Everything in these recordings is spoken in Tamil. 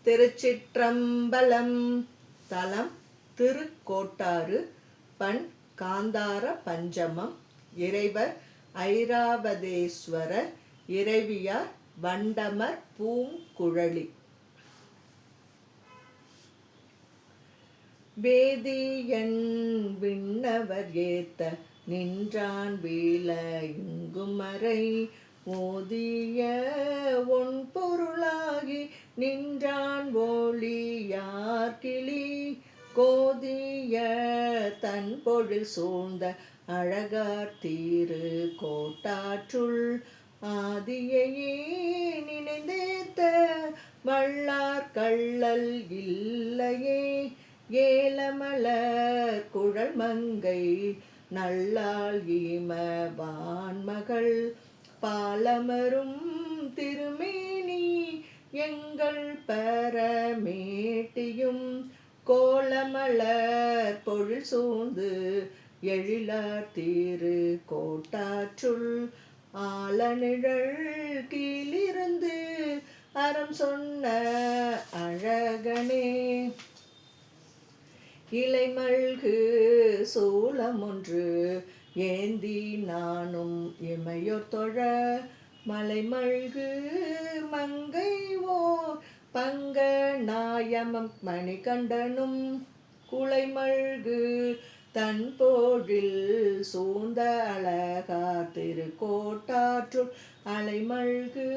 திருச்சிற்றம்பலம். தலம் திருக்கோட்டாறு. பண் காந்தார பஞ்சமம். இறைவர் ஐராவதேஸ்வரர். இறைவியார் வண்டமர் பூங்குழலி. வேதியன் விண்ணவர் ஏத்த நின்றான் வீழ இங்குமறை ஓதிய ஒன்பொருளாகி நின்றான் ஒளியார் கிளி கோதிய தன் பொழில் சூழ்ந்த அழகார் தீரு கோட்டாற்றுள் ஆதியையே நினைந்தேத்த வல்லார் கள்ளல் இல்லையே ஏலமலர் குழல் மங்கை நல்லாள் ஈம வான்மகள் பாலமரும் திருமேனி எங்கள் பரமேட்டியும் கோலமலர் பொழில் சூழ்ந்து எழிலார் தீரு கோட்டாற்றுள் ஆலநிழல் கீழிருந்து அறம் சொன்ன அழகனே இலைமல்கு சூலமொன்று ஏந்தி நானும் இமையோர் தொழ மலைமல்கு மங்கைவோர் பங்க நாயமம் மணிகண்டனும் குலைமல்கு தன் போழில் சூழ்ந்த அழகார் திருக்கோட்டாற்றுள் அலைமல்கு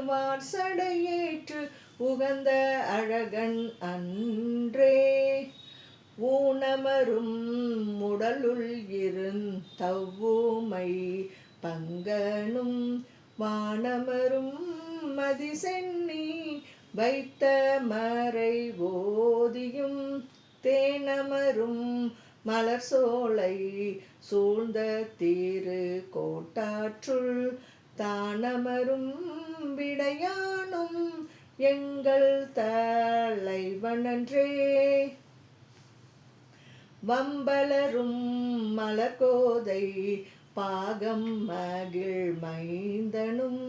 வார்சடையேற்று உகந்த அழகன் அன்றே ஊனமரும் உடலுள் இருந்தவ்வுமை பங்கனும் வானமரும் மதிசென்னி வைத்த மறை ஓதியும் தேனமரும் மலர் சோலை சூழ்ந்த தீரு கோட்டாற்றுள் தானமரும் விடையானும் எங்கள் தலைவனன்றே வம்பலரும் மலர்கோதை பாகம் மகிழ் மைந்தனும்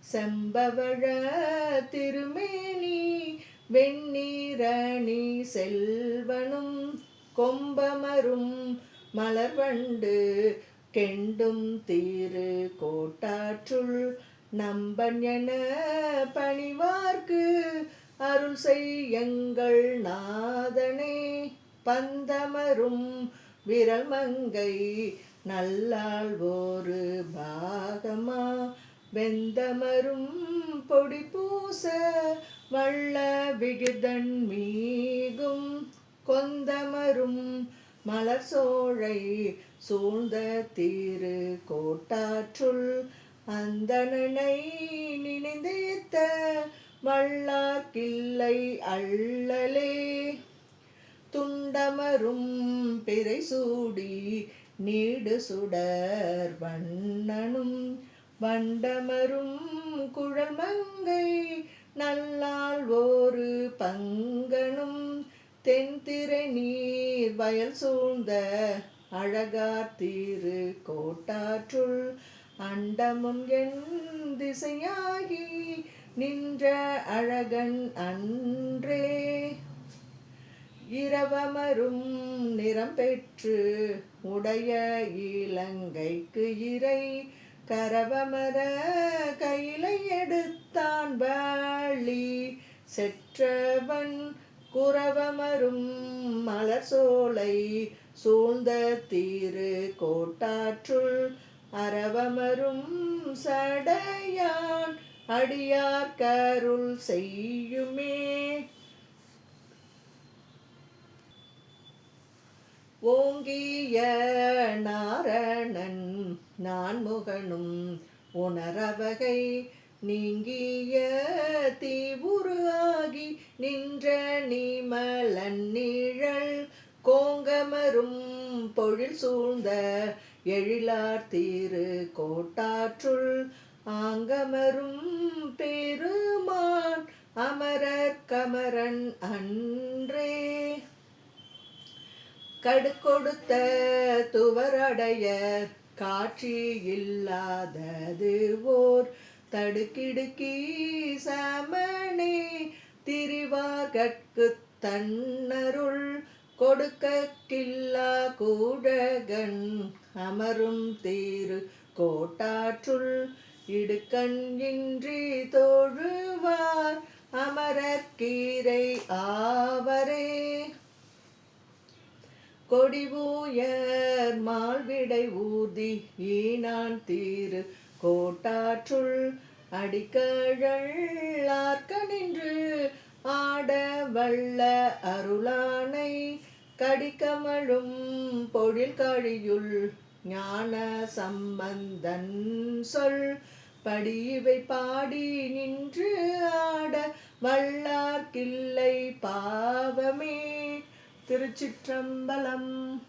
செம்பவழ திருமேனி வெண்ணீரணி செல்வனும் கொம்பமரும் மலர்வண்டு கெண்டும் தீரு கோட்டாற்றுள் நம்பன் என பணிவார்க்கு அருள் செய்யுங்கள் நாதனே பந்தமரும் விரல் மங்கை நல்லாள் ஒரு பாகமா வெந்தமரும் பொடி பூச வள்ள விகிதன் மீகும் கொந்தமரும் மலர் சோழை சூழ்ந்த தீரு கோட்டாற்றுள் அந்தணனை நினைந்தேத்த வல்லார்க்கில்லை அள்ளலே துண்டமரும் பிறை சூடி நீடு சுடர் வண்ணனும் வண்டமரும் குழல் மங்கை நல்லாள் ஒரு பங்கனும் தென்திரை நீர் வயல் சூழ்ந்த அழகார் தீரு கோட்டாற்றுள் அண்டமும் என் திசையாகி நின்ற அழகன் அன்றே இரவமரும் நிறம் பெற்று உடைய இலங்கைக்கு இறை கரவமர கையிலை எடுத்தான் வழி செற்றவன் குரவமரும் மலர் சோலை சூழ்ந்த தீரு கோட்டாற்றுள் அரவமரும் சடையான் அடியார் கருள் செய்யுமே ஓங்கிய நாரணன் நான்முகனும் உணரவகை நீங்கிய தீவுரு ஆகி நின்ற நீமலன் நீழல் கோங்கமரும் பொழில் சூழ்ந்த எழிலார் தீரு கோட்டாற்றுள் ஆங்கமரும் பெருமான் அமரர் கமரன் அன்றே கடுக்கொடுத்த துவரடையர் காட்சி இல்லாதது ஓர் தடுக்கிடுக்கி சமணே திரிவா கொள்வார்கட்குத் தன்னருள் கொடுக்க கில்லா கூடகன் அமரும் தீரு கோட்டாற்றுள் இடுக்கண் இன்றி தொழுவார் அமரர்கீரை ஆவரே. கொடிபூயர் மால்விடை ஊர்தி ஈனான் தீரு கோட்டாற்றுள் அடிக்கழலார்க்க நின்று ஆட வல்ல அருளானை கடிக்கமழும் பொழில் கழியுள் ஞான சம்பந்தன் சொல் படிவை பாடி நின்று ஆட வல்லார்க்கில்லை பாவமே. திருச்சிற்றம்பலம்.